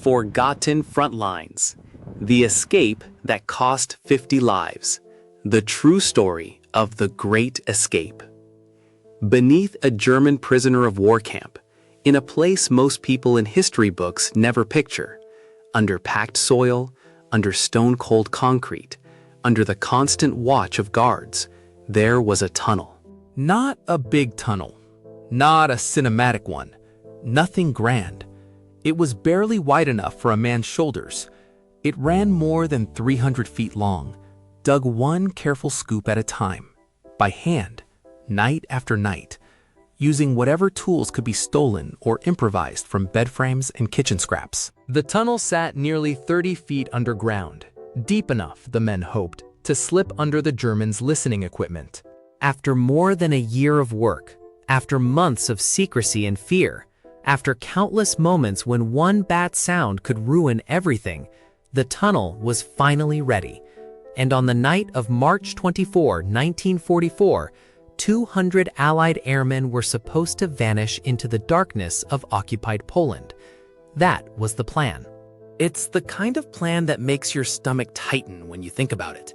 Forgotten Frontlines. The escape that cost 50 lives. The true story of the Great Escape. Beneath a German prisoner of war camp, in a place most people in history books never picture, under packed soil, under stone-cold concrete, under the constant watch of guards, there was a tunnel. Not a big tunnel, not a cinematic one, nothing grand. It was barely wide enough for a man's shoulders. It ran more than 300 feet long, dug one careful scoop at a time, by hand, night after night, using whatever tools could be stolen or improvised from bed frames and kitchen scraps. The tunnel sat nearly 30 feet underground, deep enough, the men hoped, to slip under the Germans' listening equipment. After more than a year of work, after months of secrecy and fear, after countless moments when one bad sound could ruin everything, the tunnel was finally ready. And on the night of March 24, 1944, 200 Allied airmen were supposed to vanish into the darkness of occupied Poland. That was the plan. It's the kind of plan that makes your stomach tighten when you think about it.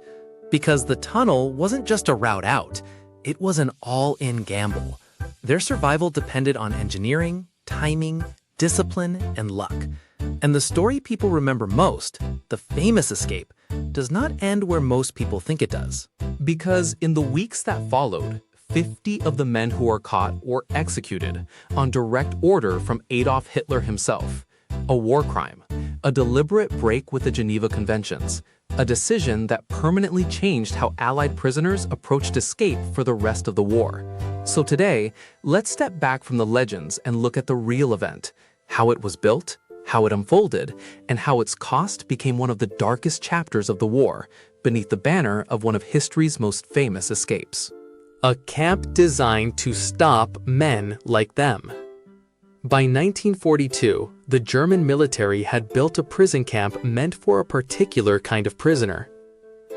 Because the tunnel wasn't just a route out, it was an all-in gamble. Their survival depended on engineering, timing, discipline, and luck. And the story people remember most, the famous escape, does not end where most people think it does. Because in the weeks that followed, 50 of the men who were caught were executed on direct order from Adolf Hitler himself. A war crime, a deliberate break with the Geneva Conventions, a decision that permanently changed how Allied prisoners approached escape for the rest of the war. So today, let's step back from the legends and look at the real event, how it was built, how it unfolded, and how its cost became one of the darkest chapters of the war, beneath the banner of one of history's most famous escapes. A camp designed to stop men like them. By 1942, the German military had built a prison camp meant for a particular kind of prisoner.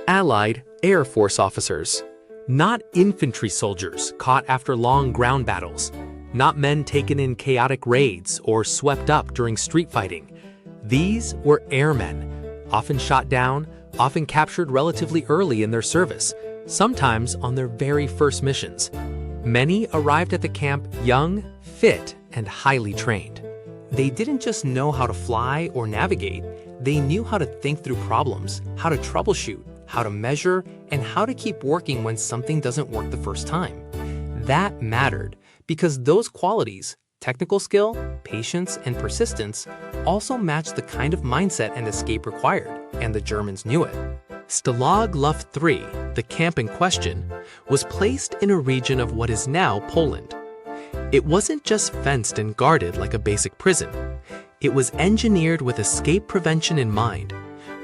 Allied Air Force officers. Not infantry soldiers caught after long ground battles. Not men taken in chaotic raids or swept up during street fighting. These were airmen, often shot down, often captured relatively early in their service, sometimes on their very first missions. Many arrived at the camp young, fit, and highly trained. They didn't just know how to fly or navigate, they knew how to think through problems, how to troubleshoot, how to measure, and how to keep working when something doesn't work the first time. That mattered because those qualities, technical skill, patience, and persistence, also matched the kind of mindset and escape required, and the Germans knew it. Stalag Luft III, the camp in question, was placed in a region of what is now Poland. It wasn't just fenced and guarded like a basic prison. It was engineered with escape prevention in mind,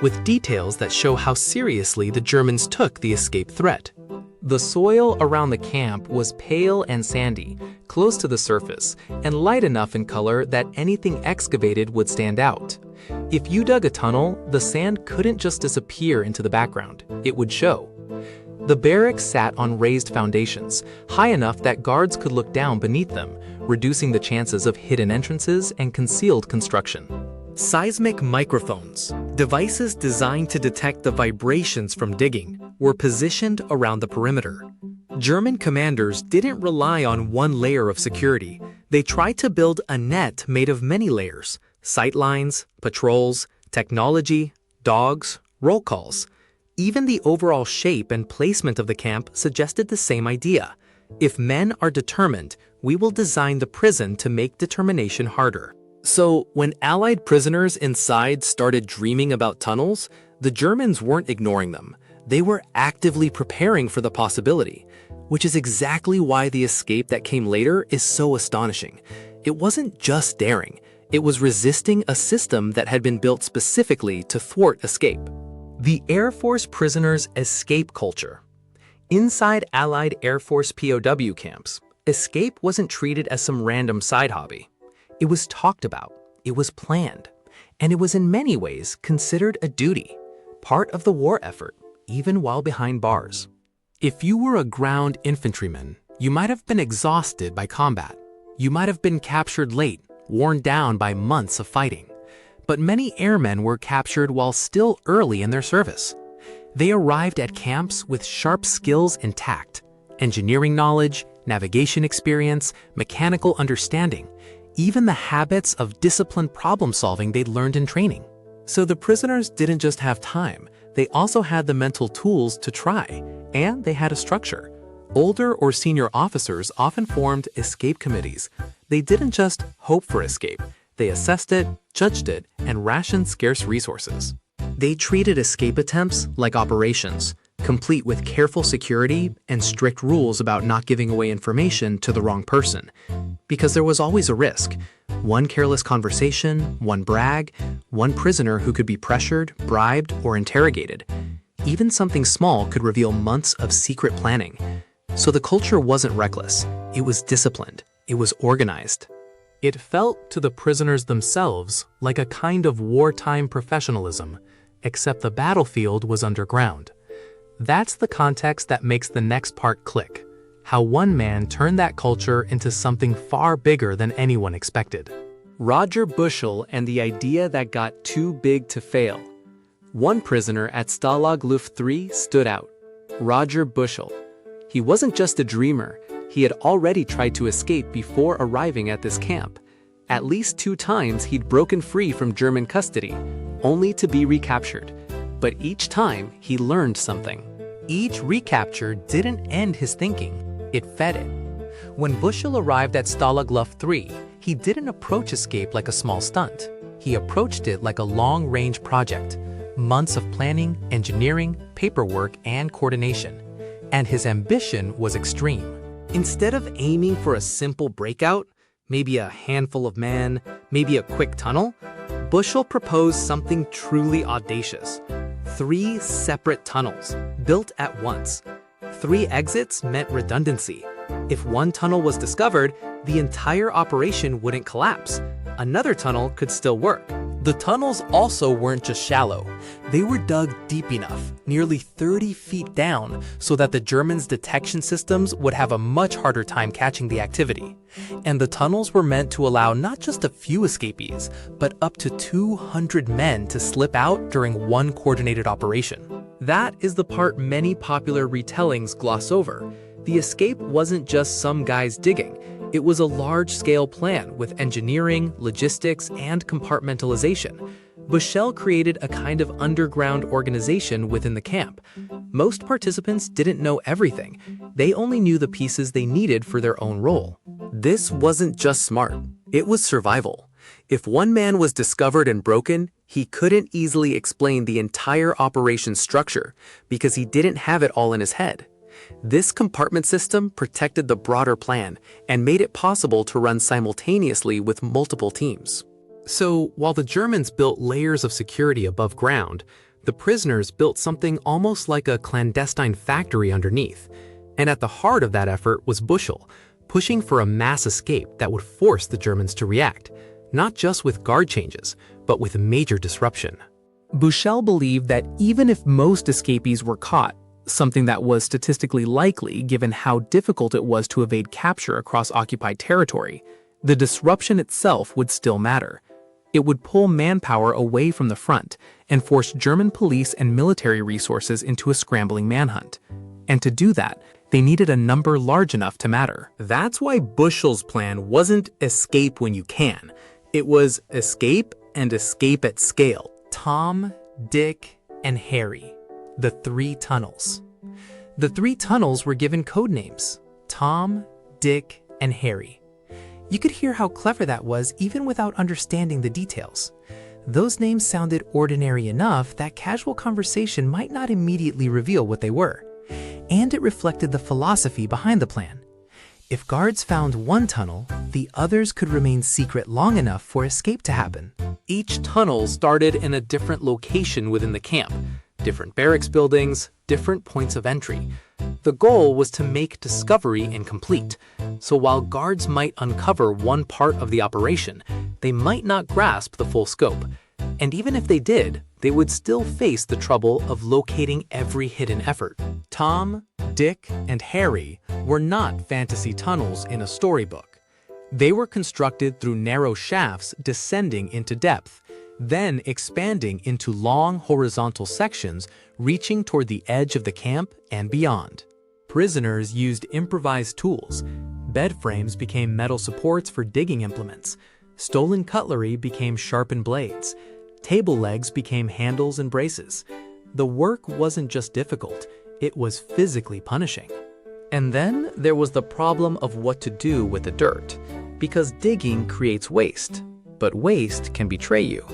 with details that show how seriously the Germans took the escape threat. The soil around the camp was pale and sandy, close to the surface, and light enough in color that anything excavated would stand out. If you dug a tunnel, the sand couldn't just disappear into the background, it would show. The barracks sat on raised foundations, high enough that guards could look down beneath them, reducing the chances of hidden entrances and concealed construction. Seismic microphones, devices designed to detect the vibrations from digging, were positioned around the perimeter. German commanders didn't rely on one layer of security. They tried to build a net made of many layers: sight lines, patrols, technology, dogs, roll calls. Even the overall shape and placement of the camp suggested the same idea. If men are determined, we will design the prison to make determination harder. So, when Allied prisoners inside started dreaming about tunnels, the Germans weren't ignoring them. They were actively preparing for the possibility, which is exactly why the escape that came later is so astonishing. It wasn't just daring, it was resisting a system that had been built specifically to thwart escape. The Air Force prisoners' escape culture. Inside Allied Air Force POW camps, escape wasn't treated as some random side hobby. It was talked about, it was planned, and it was in many ways considered a duty, part of the war effort, even while behind bars. If you were a ground infantryman, you might have been exhausted by combat. You might have been captured late, worn down by months of fighting. but many airmen were captured while still early in their service. They arrived at camps with sharp skills intact: engineering knowledge, navigation experience, mechanical understanding, even the habits of disciplined problem-solving they'd learned in training. So the prisoners didn't just have time, they also had the mental tools to try, and they had a structure. Older or senior officers often formed escape committees. They didn't just hope for escape, they assessed it, judged it, and rationed scarce resources. They treated escape attempts like operations, complete with careful security and strict rules about not giving away information to the wrong person. Because there was always a risk. One careless conversation, one brag, one prisoner who could be pressured, bribed, or interrogated. Even something small could reveal months of secret planning. So the culture wasn't reckless. It was disciplined. It was organized. It felt to the prisoners themselves like a kind of wartime professionalism, except the battlefield was underground. That's the context that makes the next part click. How one man turned that culture into something far bigger than anyone expected. Roger Bushell and the idea that got too big to fail. One prisoner at Stalag Luft III stood out. Roger Bushell. He wasn't just a dreamer. He had already tried to escape before arriving at this camp. At least 2 times he'd broken free from German custody, only to be recaptured. But each time he learned something. Each recapture didn't end his thinking, it fed it. When Bushell arrived at Stalag Luft III, he didn't approach escape like a small stunt. He approached it like a long-range project. Months of planning, engineering, paperwork, and coordination. And his ambition was extreme. Instead of aiming for a simple breakout, maybe a handful of men, maybe a quick tunnel, Bushell proposed something truly audacious. 3 separate tunnels, built at once. 3 exits meant redundancy. If one tunnel was discovered, the entire operation wouldn't collapse. Another tunnel could still work. The tunnels also weren't just shallow. They were dug deep enough, nearly 30 feet down, so that the Germans' detection systems would have a much harder time catching the activity. And the tunnels were meant to allow not just a few escapees, but up to 200 men to slip out during one coordinated operation. That is the part many popular retellings gloss over. The escape wasn't just some guys digging. It was a large-scale plan with engineering, logistics, and compartmentalization. Bushell created a kind of underground organization within the camp. Most participants didn't know everything. They only knew the pieces they needed for their own role. This wasn't just smart. It was survival. If one man was discovered and broken, he couldn't easily explain the entire operation structure because he didn't have it all in his head. This compartment system protected the broader plan and made it possible to run simultaneously with multiple teams. So, while the Germans built layers of security above ground, the prisoners built something almost like a clandestine factory underneath. And at the heart of that effort was Bushell, pushing for a mass escape that would force the Germans to react, not just with guard changes, but with major disruption. Bushell believed that even if most escapees were caught, something that was statistically likely given how difficult it was to evade capture across occupied territory, the disruption itself would still matter. It would pull manpower away from the front and force German police and military resources into a scrambling manhunt. And to do that, they needed a number large enough to matter. That's why Bushell's plan wasn't escape when you can. It was escape and escape at scale. Tom, Dick, and Harry. The 3 tunnels. The 3 tunnels were given code names: Tom, Dick, and Harry. You could hear how clever that was even without understanding the details. Those names sounded ordinary enough that casual conversation might not immediately reveal what they were. And it reflected the philosophy behind the plan. If guards found one tunnel, the others could remain secret long enough for escape to happen. Each tunnel started in a different location within the camp. Different barracks buildings, different points of entry. The goal was to make discovery incomplete, so while guards might uncover one part of the operation, they might not grasp the full scope. And even if they did, they would still face the trouble of locating every hidden effort. Tom, Dick, and Harry were not fantasy tunnels in a storybook. They were constructed through narrow shafts descending into depth, then expanding into long horizontal sections reaching toward the edge of the camp and beyond. Prisoners used improvised tools. Bed frames became metal supports for digging implements. Stolen cutlery became sharpened blades. Table legs became handles and braces. The work wasn't just difficult, it was physically punishing. And then there was the problem of what to do with the dirt, because digging creates waste, but waste can betray you.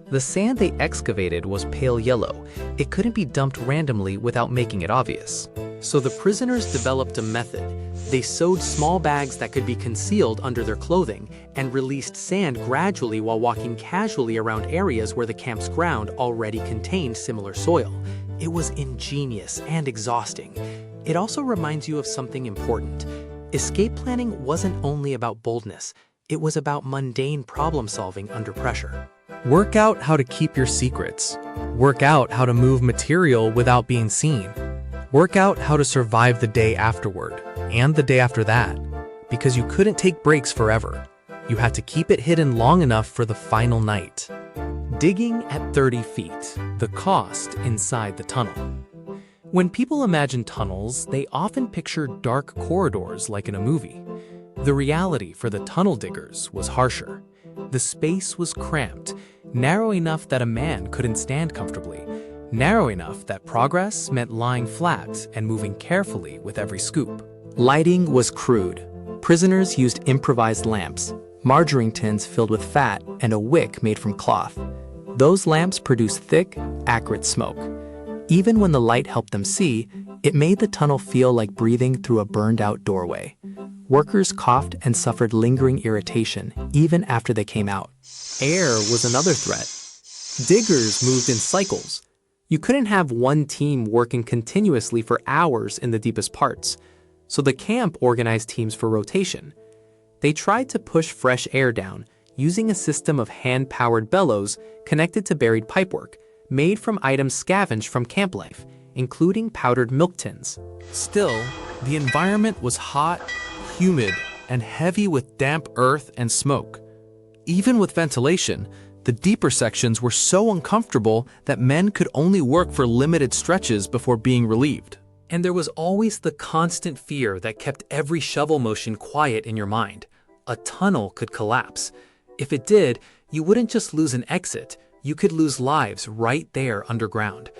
The sand they excavated was pale yellow. It couldn't be dumped randomly without making it obvious. So the prisoners developed a method. They sewed small bags that could be concealed under their clothing and released sand gradually while walking casually around areas where the camp's ground already contained similar soil. It was ingenious and exhausting. It also reminds you of something important. Escape planning wasn't only about boldness. It was about mundane problem solving under pressure. Work out how to keep your secrets. Work out how to move material without being seen. Work out how to survive the day afterward and the day after that, because you couldn't take breaks forever. You had to keep it hidden long enough for the final night. Digging at 30 feet, the cost inside the tunnel. When people imagine tunnels, they often picture dark corridors like in a movie. The reality for the tunnel diggers was harsher. The space was cramped, narrow enough that a man couldn't stand comfortably, narrow enough that progress meant lying flat and moving carefully with every scoop. Lighting was crude. Prisoners used improvised lamps, margarine tins filled with fat, and a wick made from cloth. Those lamps produced thick, acrid smoke. Even when the light helped them see, it made the tunnel feel like breathing through a burned-out doorway. Workers coughed and suffered lingering irritation even after they came out. Air was another threat. Diggers moved in cycles. You couldn't have one team working continuously for hours in the deepest parts, so the camp organized teams for rotation. They tried to push fresh air down using a system of hand-powered bellows connected to buried pipework, made from items scavenged from camp life, including powdered milk tins. Still, the environment was hot, humid, and heavy with damp earth and smoke. Even with ventilation, the deeper sections were so uncomfortable that men could only work for limited stretches before being relieved. And there was always the constant fear that kept every shovel motion quiet in your mind. A tunnel could collapse. If it did, you wouldn't just lose an exit, you could lose lives right there underground.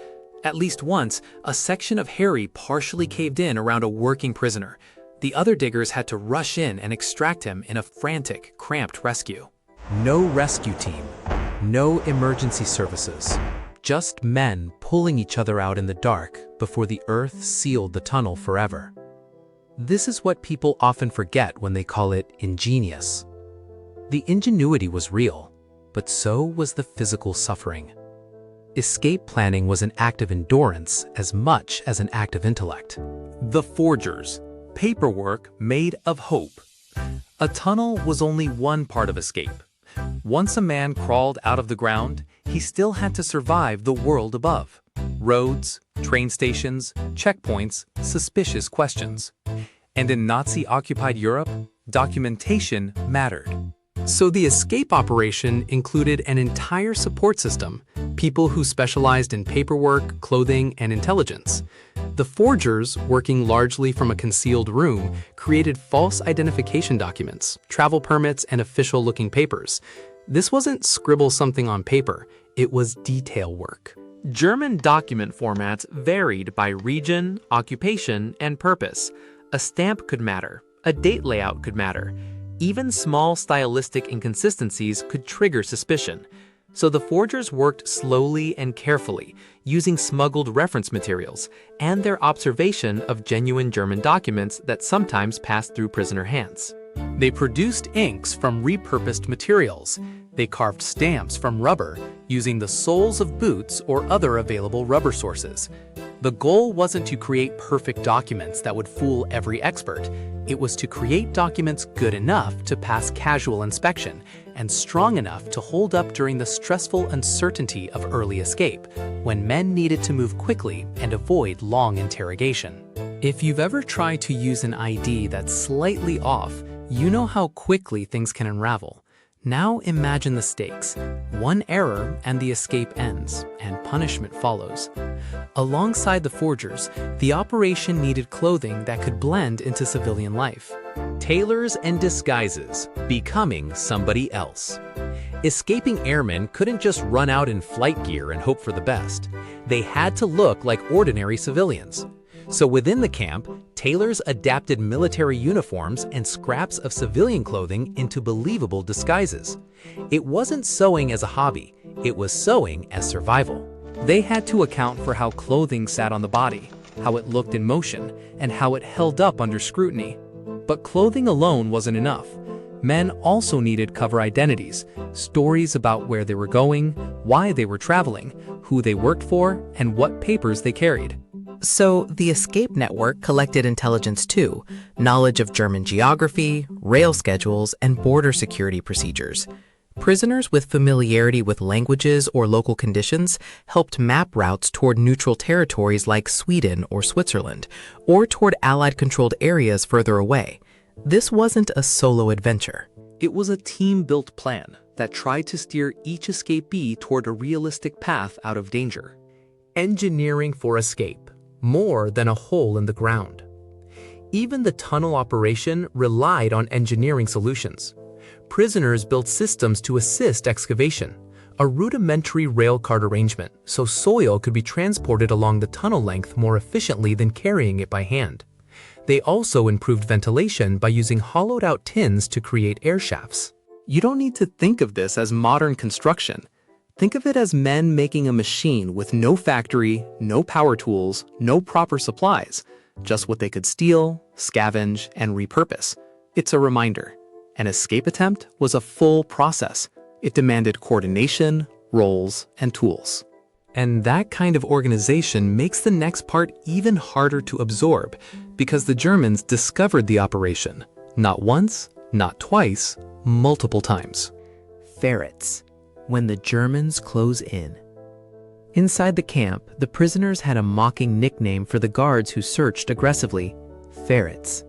At least once, a section of Harry partially caved in around a working prisoner. The other diggers had to rush in and extract him in a frantic, cramped rescue. No rescue team, no emergency services, just men pulling each other out in the dark before the earth sealed the tunnel forever. This is what people often forget when they call it ingenious. The ingenuity was real, but so was the physical suffering. Escape planning was an act of endurance as much as an act of intellect. The forgers. Paperwork made of hope. A tunnel was only one part of escape. Once a man crawled out of the ground, he still had to survive the world above. Roads, train stations, checkpoints, suspicious questions. And in Nazi-occupied Europe, documentation mattered. So the escape operation included an entire support system, people who specialized in paperwork, clothing, and intelligence. The forgers, working largely from a concealed room, created false identification documents, travel permits, and official-looking papers. This wasn't scribble something on paper, it was detail work. German document formats varied by region, occupation, and purpose. A stamp could matter, a date layout could matter. Even small stylistic inconsistencies could trigger suspicion. So the forgers worked slowly and carefully, using smuggled reference materials and their observation of genuine German documents that sometimes passed through prisoner hands. They produced inks from repurposed materials. They carved stamps from rubber, using the soles of boots or other available rubber sources. The goal wasn't to create perfect documents that would fool every expert. It was to create documents good enough to pass casual inspection and strong enough to hold up during the stressful uncertainty of early escape, when men needed to move quickly and avoid long interrogation. If you've ever tried to use an ID that's slightly off, you know how quickly things can unravel. Now imagine the stakes. One error and the escape ends, and punishment follows. Alongside the forgers, the operation needed clothing that could blend into civilian life. Tailors and disguises, becoming somebody else. Escaping airmen couldn't just run out in flight gear and hope for the best. They had to look like ordinary civilians. So within the camp, tailors adapted military uniforms and scraps of civilian clothing into believable disguises. It wasn't sewing as a hobby, it was sewing as survival. They had to account for how clothing sat on the body, how it looked in motion, and how it held up under scrutiny. But clothing alone wasn't enough. Men also needed cover identities, stories about where they were going, why they were traveling, who they worked for, and what papers they carried. So the escape network collected intelligence too, knowledge of German geography, rail schedules, and border security procedures. Prisoners with familiarity with languages or local conditions helped map routes toward neutral territories like Sweden or Switzerland, or toward Allied-controlled areas further away. This wasn't a solo adventure. It was a team-built plan that tried to steer each escapee toward a realistic path out of danger. Engineering for escape, more than a hole in the ground. Even the tunnel operation relied on engineering solutions. Prisoners built systems to assist excavation, a rudimentary rail cart arrangement so soil could be transported along the tunnel length more efficiently than carrying it by hand. They also improved ventilation by using hollowed-out tins to create air shafts. You don't need to think of this as modern construction. Think of it as men making a machine with no factory, no power tools, no proper supplies, just what they could steal, scavenge, and repurpose. It's a reminder. An escape attempt was a full process. It demanded coordination, roles, and tools. And that kind of organization makes the next part even harder to absorb, because the Germans discovered the operation. Not once, not twice, multiple times. Ferrets. When the Germans close in. Inside the camp, the prisoners had a mocking nickname for the guards who searched aggressively: ferrets.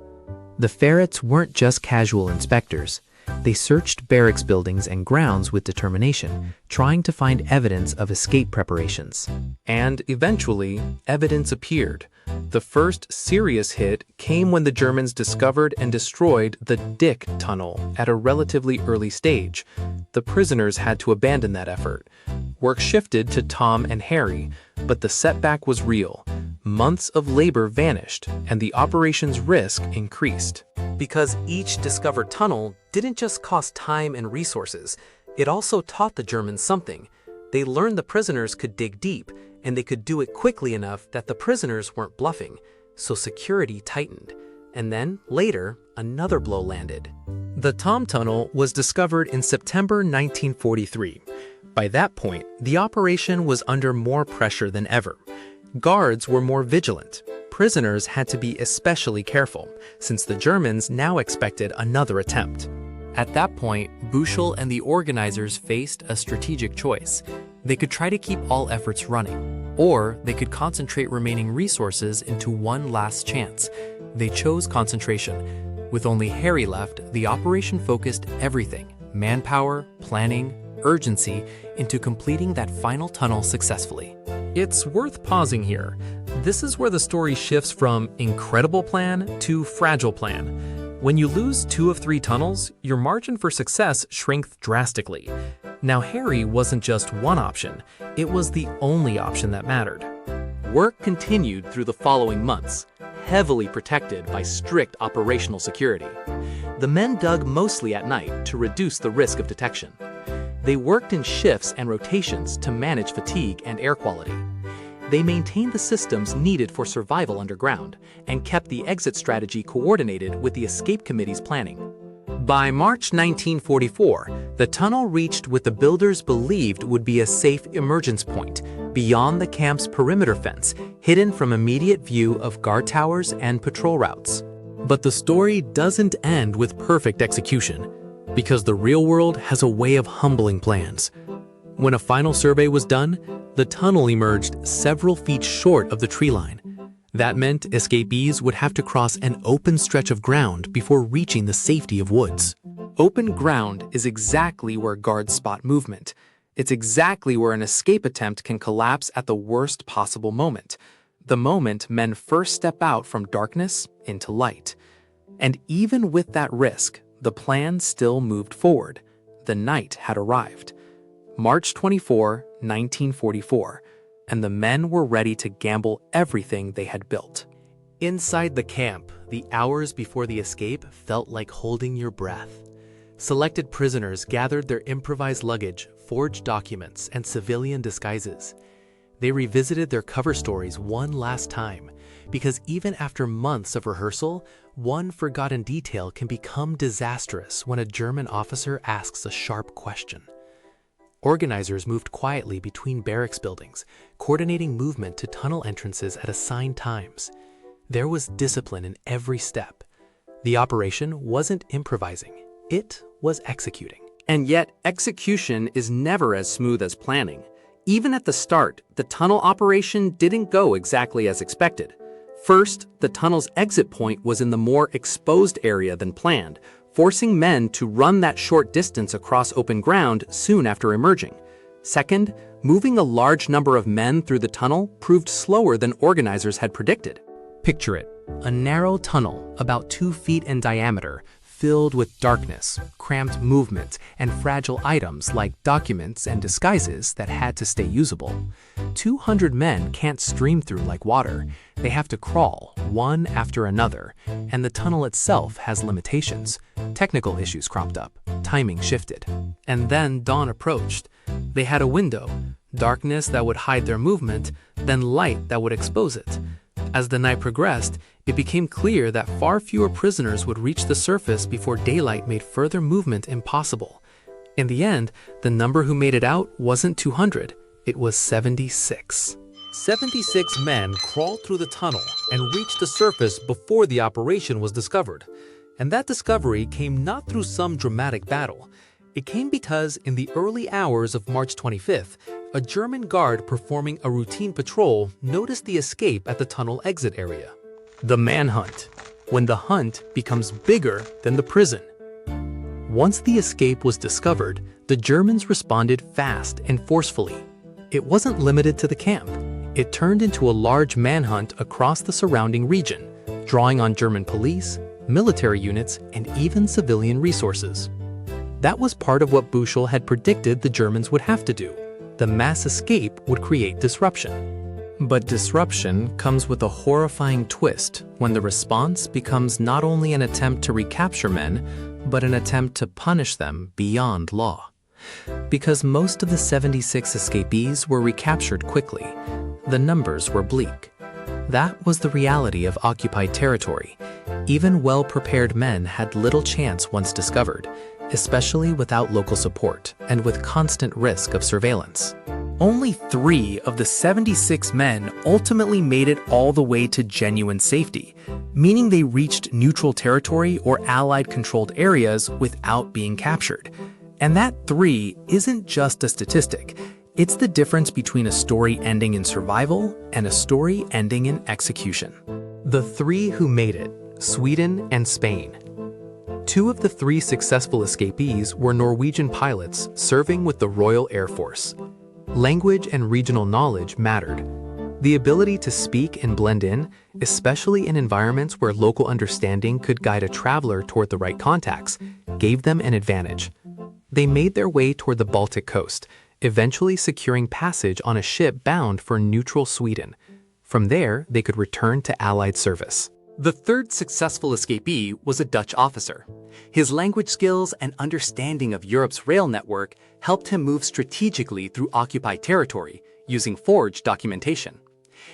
The ferrets weren't just casual inspectors. They searched barracks buildings and grounds with determination, trying to find evidence of escape preparations. And eventually, evidence appeared. The first serious hit came when the Germans discovered and destroyed the Dick Tunnel at a relatively early stage. The prisoners had to abandon that effort. Work shifted to Tom and Harry, but the setback was real. Months of labor vanished, and the operation's risk increased. Because each discovered tunnel didn't just cost time and resources, it also taught the Germans something. They learned the prisoners could dig deep, and they could do it quickly enough that the prisoners weren't bluffing, so security tightened. And then, later, another blow landed. The Tom Tunnel was discovered in September 1943. By that point, the operation was under more pressure than ever. Guards were more vigilant. Prisoners had to be especially careful, since the Germans now expected another attempt. At that point, Buchel and the organizers faced a strategic choice. They could try to keep all efforts running, or they could concentrate remaining resources into one last chance. They chose concentration. With only Harry left, the operation focused everything, manpower, planning, urgency, into completing that final tunnel successfully. It's worth pausing here. This is where the story shifts from incredible plan to fragile plan. When you lose 2 of 3 tunnels, your margin for success shrinks drastically. Now, Harry wasn't just one option, it was the only option that mattered. Work continued through the following months, heavily protected by strict operational security. The men dug mostly at night to reduce the risk of detection. They worked in shifts and rotations to manage fatigue and air quality. They maintained the systems needed for survival underground and kept the exit strategy coordinated with the escape committee's planning. By March 1944, the tunnel reached what the builders believed would be a safe emergence point, beyond the camp's perimeter fence, hidden from immediate view of guard towers and patrol routes. But the story doesn't end with perfect execution, because the real world has a way of humbling plans. When a final survey was done, the tunnel emerged several feet short of the tree line. That meant escapees would have to cross an open stretch of ground before reaching the safety of woods. Open ground is exactly where guards spot movement. It's exactly where an escape attempt can collapse at the worst possible moment, the moment men first step out from darkness into light. And even with that risk, the plan still moved forward. The night had arrived. March 24, 1944, and the men were ready to gamble everything they had built. Inside the camp, the hours before the escape felt like holding your breath. Selected prisoners gathered their improvised luggage, forged documents, and civilian disguises. They revisited their cover stories one last time, because even after months of rehearsal, one forgotten detail can become disastrous when a German officer asks a sharp question. Organizers moved quietly between barracks buildings, coordinating movement to tunnel entrances at assigned times. There was discipline in every step. The operation wasn't improvising, it was executing. And yet, execution is never as smooth as planning. Even at the start, the tunnel operation didn't go exactly as expected. First, the tunnel's exit point was in the more exposed area than planned, forcing men to run that short distance across open ground soon after emerging. Second, moving a large number of men through the tunnel proved slower than organizers had predicted. Picture it, a narrow tunnel about 2 feet in diameter, filled with darkness, cramped movement, and fragile items like documents and disguises that had to stay usable. 200 men can't stream through like water. They have to crawl, one after another, and the tunnel itself has limitations. Technical issues cropped up, timing shifted. And then dawn approached. They had a window, darkness that would hide their movement, then light that would expose it. As the night progressed, it became clear that far fewer prisoners would reach the surface before daylight made further movement impossible. In the end, the number who made it out wasn't 200, it was 76. 76 men crawled through the tunnel and reached the surface before the operation was discovered. And that discovery came not through some dramatic battle. It came because in the early hours of March 25th, a German guard performing a routine patrol noticed the escape at the tunnel exit area. The manhunt, when the hunt becomes bigger than the prison. Once the escape was discovered, the Germans responded fast and forcefully. It wasn't limited to the camp. It turned into a large manhunt across the surrounding region, drawing on German police, military units, and even civilian resources. That was part of what Buchel had predicted the Germans would have to do. The mass escape would create disruption. But disruption comes with a horrifying twist when the response becomes not only an attempt to recapture men, but an attempt to punish them beyond law. Because most of the 76 escapees were recaptured quickly, the numbers were bleak. That was the reality of occupied territory. Even well-prepared men had little chance once discovered, especially without local support and with constant risk of surveillance. Only 3 of the 76 men ultimately made it all the way to genuine safety, meaning they reached neutral territory or Allied-controlled areas without being captured. And that 3 isn't just a statistic. It's the difference between a story ending in survival and a story ending in execution. The 3 who made it, Sweden and Spain. 2 of the 3 successful escapees were Norwegian pilots serving with the Royal Air Force. Language and regional knowledge mattered. The ability to speak and blend in, especially in environments where local understanding could guide a traveler toward the right contacts, gave them an advantage. They made their way toward the Baltic coast, eventually securing passage on a ship bound for neutral Sweden. From there, they could return to Allied service. The 3rd successful escapee was a Dutch officer. His language skills and understanding of Europe's rail network helped him move strategically through occupied territory, using forged documentation.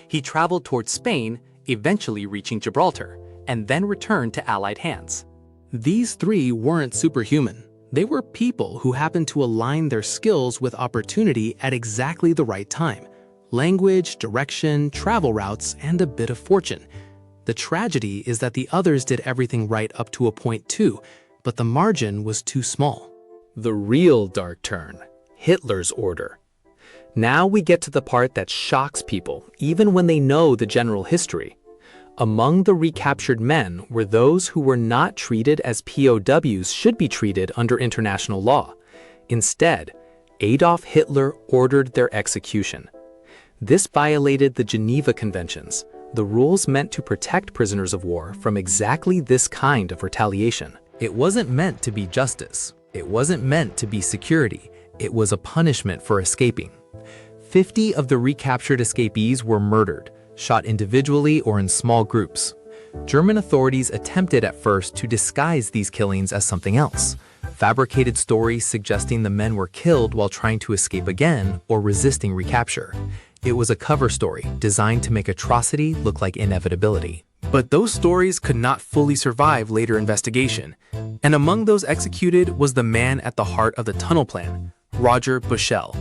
He traveled towards Spain, eventually reaching Gibraltar, and then returned to Allied hands. These 3 weren't superhuman. They were people who happened to align their skills with opportunity at exactly the right time. Language, direction, travel routes, and a bit of fortune. The tragedy is that the others did everything right up to a point too, but the margin was too small. The real dark turn, Hitler's order. Now we get to the part that shocks people, even when they know the general history. Among the recaptured men were those who were not treated as POWs should be treated under international law. Instead, Adolf Hitler ordered their execution. This violated the Geneva Conventions, the rules meant to protect prisoners of war from exactly this kind of retaliation. It wasn't meant to be justice. It wasn't meant to be security. It was a punishment for escaping. 50 of the recaptured escapees were murdered, shot individually or in small groups. German authorities attempted at first to disguise these killings as something else, fabricated stories suggesting the men were killed while trying to escape again or resisting recapture. It was a cover story designed to make atrocity look like inevitability. But those stories could not fully survive later investigation, and among those executed was the man at the heart of the tunnel plan, Roger Bushell.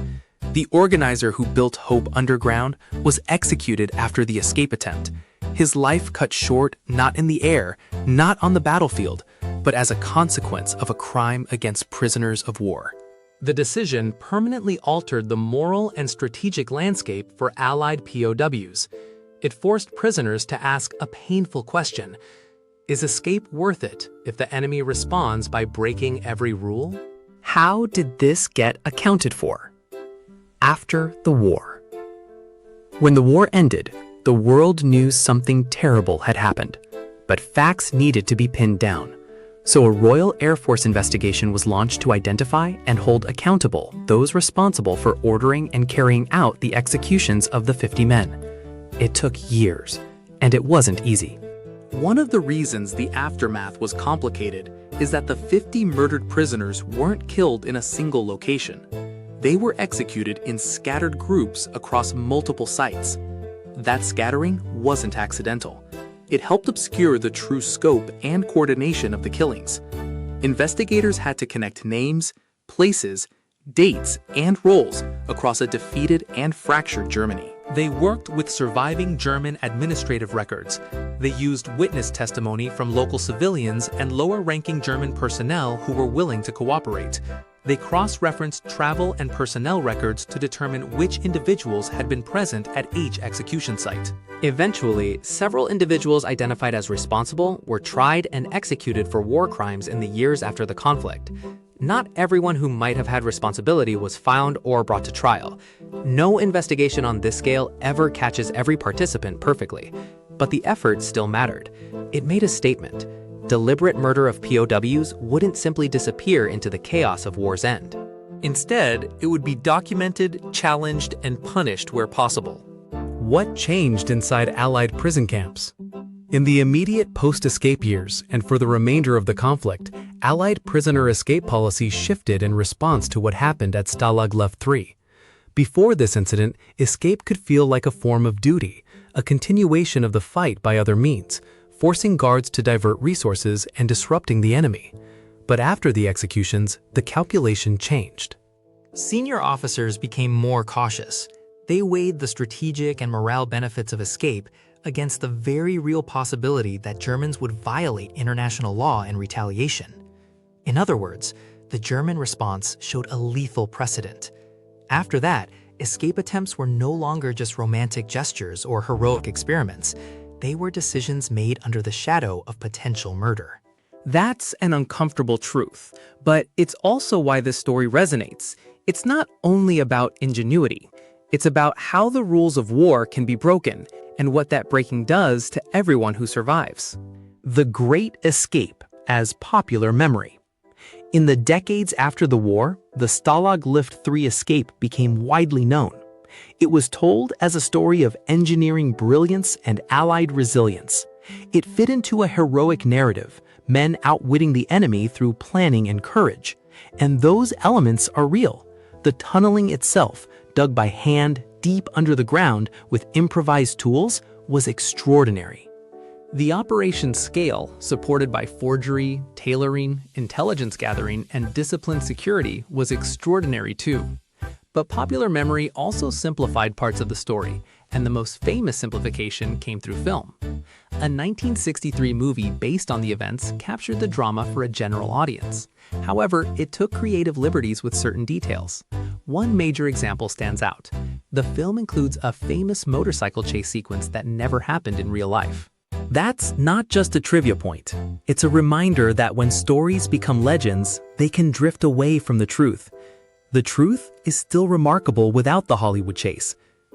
The organizer who built Hope Underground was executed after the escape attempt. His life cut short not in the air, not on the battlefield, but as a consequence of a crime against prisoners of war. The decision permanently altered the moral and strategic landscape for Allied POWs. It forced prisoners to ask a painful question: is escape worth it if the enemy responds by breaking every rule? How did this get accounted for? After the war. When the war ended, the world knew something terrible had happened, but facts needed to be pinned down. So a Royal Air Force investigation was launched to identify and hold accountable those responsible for ordering and carrying out the executions of the 50 men. It took years, and it wasn't easy. One of the reasons the aftermath was complicated is that the 50 murdered prisoners weren't killed in a single location. They were executed in scattered groups across multiple sites. That scattering wasn't accidental. It helped obscure the true scope and coordination of the killings. Investigators had to connect names, places, dates, and roles across a defeated and fractured Germany. They worked with surviving German administrative records. They used witness testimony from local civilians and lower-ranking German personnel who were willing to cooperate. They cross-referenced travel and personnel records to determine which individuals had been present at each execution site. Eventually, several individuals identified as responsible were tried and executed for war crimes in the years after the conflict. Not everyone who might have had responsibility was found or brought to trial. No investigation on this scale ever catches every participant perfectly, but the effort still mattered. It made a statement. Deliberate murder of POWs wouldn't simply disappear into the chaos of war's end. Instead, it would be documented, challenged, and punished where possible. What changed inside Allied prison camps? In the immediate post-escape years and for the remainder of the conflict, Allied prisoner escape policy shifted in response to what happened at Stalag Luft III. Before this incident, escape could feel like a form of duty, a continuation of the fight by other means, forcing guards to divert resources and disrupting the enemy. But after the executions, the calculation changed. Senior officers became more cautious. They weighed the strategic and morale benefits of escape against the very real possibility that Germans would violate international law in retaliation. In other words, the German response showed a lethal precedent. After that, escape attempts were no longer just romantic gestures or heroic experiments. They were decisions made under the shadow of potential murder. That's an uncomfortable truth, but it's also why this story resonates. It's not only about ingenuity. It's about how the rules of war can be broken and what that breaking does to everyone who survives. The Great Escape as popular memory. In the decades after the war, the Stalag Luft III escape became widely known. It was told as a story of engineering brilliance and Allied resilience. It fit into a heroic narrative, men outwitting the enemy through planning and courage. And those elements are real. The tunneling itself, dug by hand deep under the ground with improvised tools, was extraordinary. The operation's scale, supported by forgery, tailoring, intelligence gathering, and disciplined security, was extraordinary too. But popular memory also simplified parts of the story, and the most famous simplification came through film. A 1963 movie based on the events captured the drama for a general audience. However, it took creative liberties with certain details. One major example stands out. The film includes a famous motorcycle chase sequence that never happened in real life. That's not just a trivia point. It's a reminder that when stories become legends, they can drift away from the truth. The truth is still remarkable without the Hollywood chase.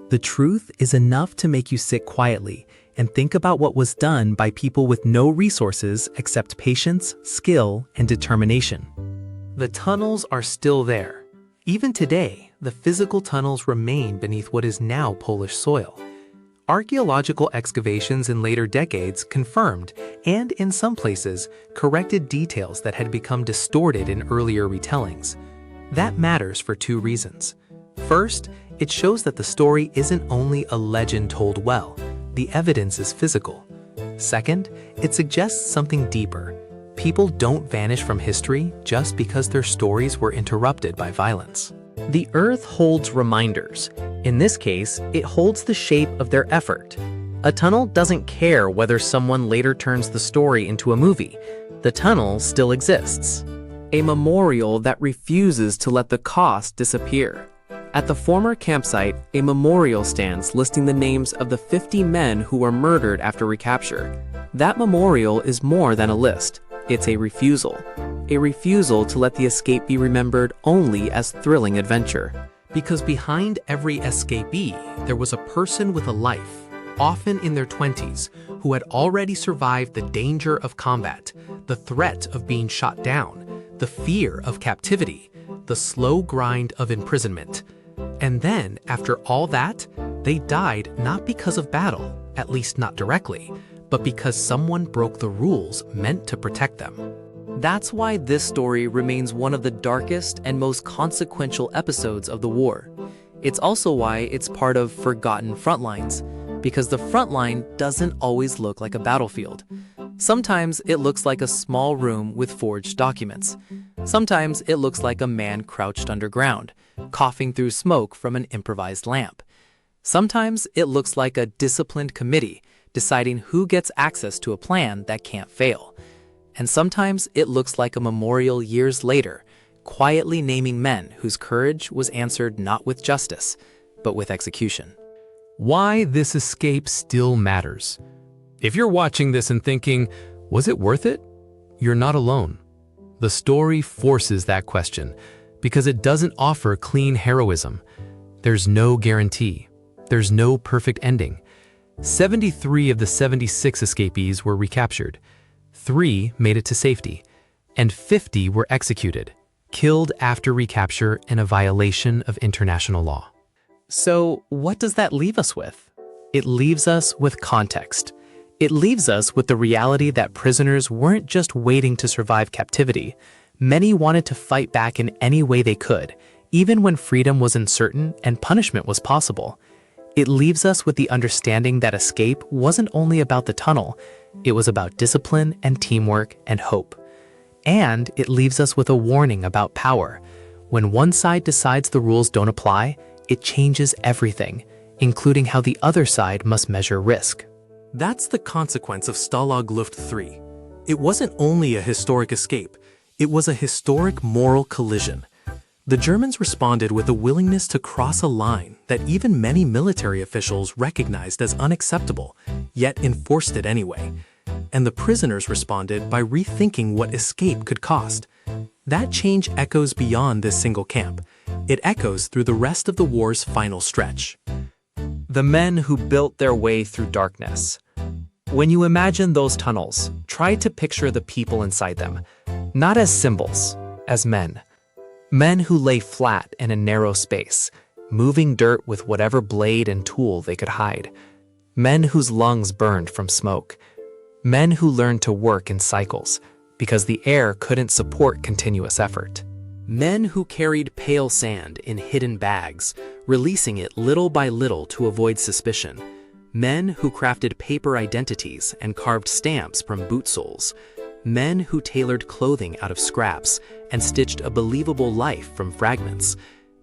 The truth is enough to make you sit quietly and think about what was done by people with no resources except patience, skill, and determination. The tunnels are still there. Even today, the physical tunnels remain beneath what is now Polish soil. Archaeological excavations in later decades confirmed, and in some places, corrected details that had become distorted in earlier retellings. That matters for two reasons. First, it shows that the story isn't only a legend told well, the evidence is physical. Second, it suggests something deeper. People don't vanish from history just because their stories were interrupted by violence. The Earth holds reminders. In this case, it holds the shape of their effort. A tunnel doesn't care whether someone later turns the story into a movie. The tunnel still exists. A memorial that refuses to let the cost disappear. At the former campsite, a memorial stands listing the names of the 50 men who were murdered after recapture. That memorial is more than a list. It's a refusal. A refusal to let the escape be remembered only as thrilling adventure. Because behind every escapee, there was a person with a life, often in their 20s, who had already survived the danger of combat, the threat of being shot down, the fear of captivity, the slow grind of imprisonment. And then, after all that, they died not because of battle, at least not directly, but because someone broke the rules meant to protect them. That's why this story remains one of the darkest and most consequential episodes of the war. It's also why it's part of Forgotten Frontlines, because the front line doesn't always look like a battlefield. Sometimes it looks like a small room with forged documents. Sometimes it looks like a man crouched underground, coughing through smoke from an improvised lamp. Sometimes it looks like a disciplined committee deciding who gets access to a plan that can't fail. And sometimes it looks like a memorial years later, quietly naming men whose courage was answered not with justice, but with execution. Why this escape still matters. If you're watching this and thinking, was it worth it? You're not alone. The story forces that question because it doesn't offer clean heroism. There's no guarantee. There's no perfect ending. 73 of the 76 escapees were recaptured. 3 made it to safety, and 50 were executed, killed after recapture in a violation of international law. So what does that leave us with? It leaves us with context. It leaves us with the reality that prisoners weren't just waiting to survive captivity. Many wanted to fight back in any way they could, even when freedom was uncertain and punishment was possible. It leaves us with the understanding that escape wasn't only about the tunnel, it was about discipline and teamwork and hope. And it leaves us with a warning about power. When one side decides the rules don't apply, it changes everything, including how the other side must measure risk. That's the consequence of Stalag Luft III. It wasn't only a historic escape, it was a historic moral collision. The Germans responded with a willingness to cross a line that even many military officials recognized as unacceptable, yet enforced it anyway. And the prisoners responded by rethinking what escape could cost. That change echoes beyond this single camp. It echoes through the rest of the war's final stretch. The men who built their way through darkness. When you imagine those tunnels, try to picture the people inside them, not as symbols, as men. Men who lay flat in a narrow space, moving dirt with whatever blade and tool they could hide. Men whose lungs burned from smoke. Men who learned to work in cycles because the air couldn't support continuous effort. Men who carried pale sand in hidden bags, releasing it little by little to avoid suspicion. Men who crafted paper identities and carved stamps from boot soles. Men who tailored clothing out of scraps and stitched a believable life from fragments.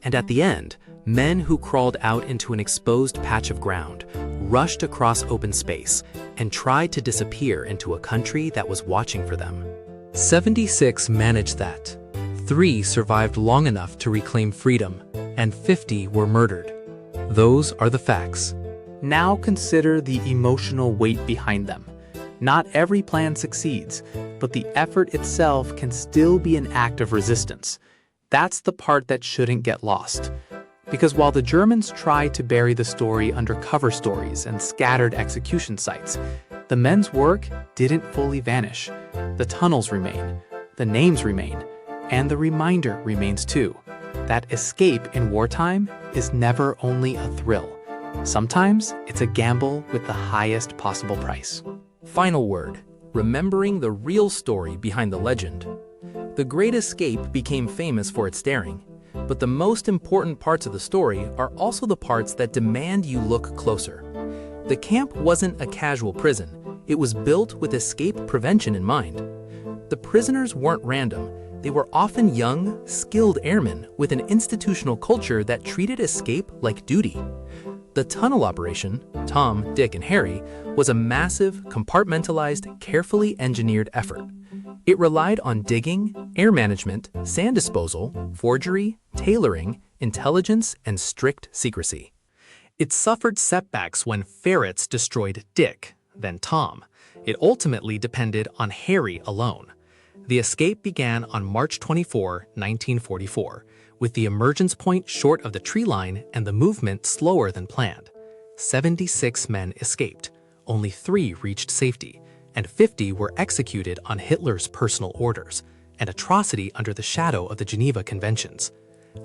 And at the end, men who crawled out into an exposed patch of ground, rushed across open space, and tried to disappear into a country that was watching for them. 76 managed that. 3 survived long enough to reclaim freedom, and 50 were murdered. Those are the facts. Now consider the emotional weight behind them. Not every plan succeeds, but the effort itself can still be an act of resistance. That's the part that shouldn't get lost. Because while the Germans tried to bury the story under cover stories and scattered execution sites, the men's work didn't fully vanish. The tunnels remain, the names remain, and the reminder remains too. That escape in wartime is never only a thrill. Sometimes it's a gamble with the highest possible price. Final word, remembering the real story behind the legend. The Great Escape became famous for its daring, but the most important parts of the story are also the parts that demand you look closer. The camp wasn't a casual prison. It was built with escape prevention in mind. The prisoners weren't random. They were often young, skilled airmen with an institutional culture that treated escape like duty. The tunnel operation, Tom, Dick, and Harry, was a massive, compartmentalized, carefully engineered effort. It relied on digging, air management, sand disposal, forgery, tailoring, intelligence, and strict secrecy. It suffered setbacks when ferrets destroyed Dick, then Tom. It ultimately depended on Harry alone. The escape began on March 24, 1944, with the emergence point short of the tree line and the movement slower than planned. 76 men escaped, only 3 reached safety, and 50 were executed on Hitler's personal orders, an atrocity under the shadow of the Geneva Conventions.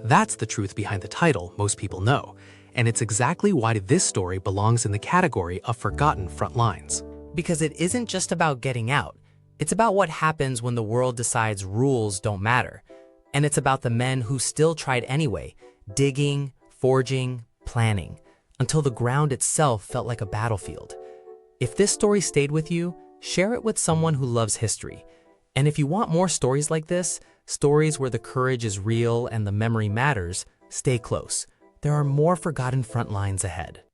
That's the truth behind the title most people know, and it's exactly why this story belongs in the category of forgotten front lines. Because it isn't just about getting out. It's about what happens when the world decides rules don't matter. And it's about the men who still tried anyway, digging, forging, planning, until the ground itself felt like a battlefield. If this story stayed with you, share it with someone who loves history. And if you want more stories like this, stories where the courage is real and the memory matters, stay close. There are more forgotten front lines ahead.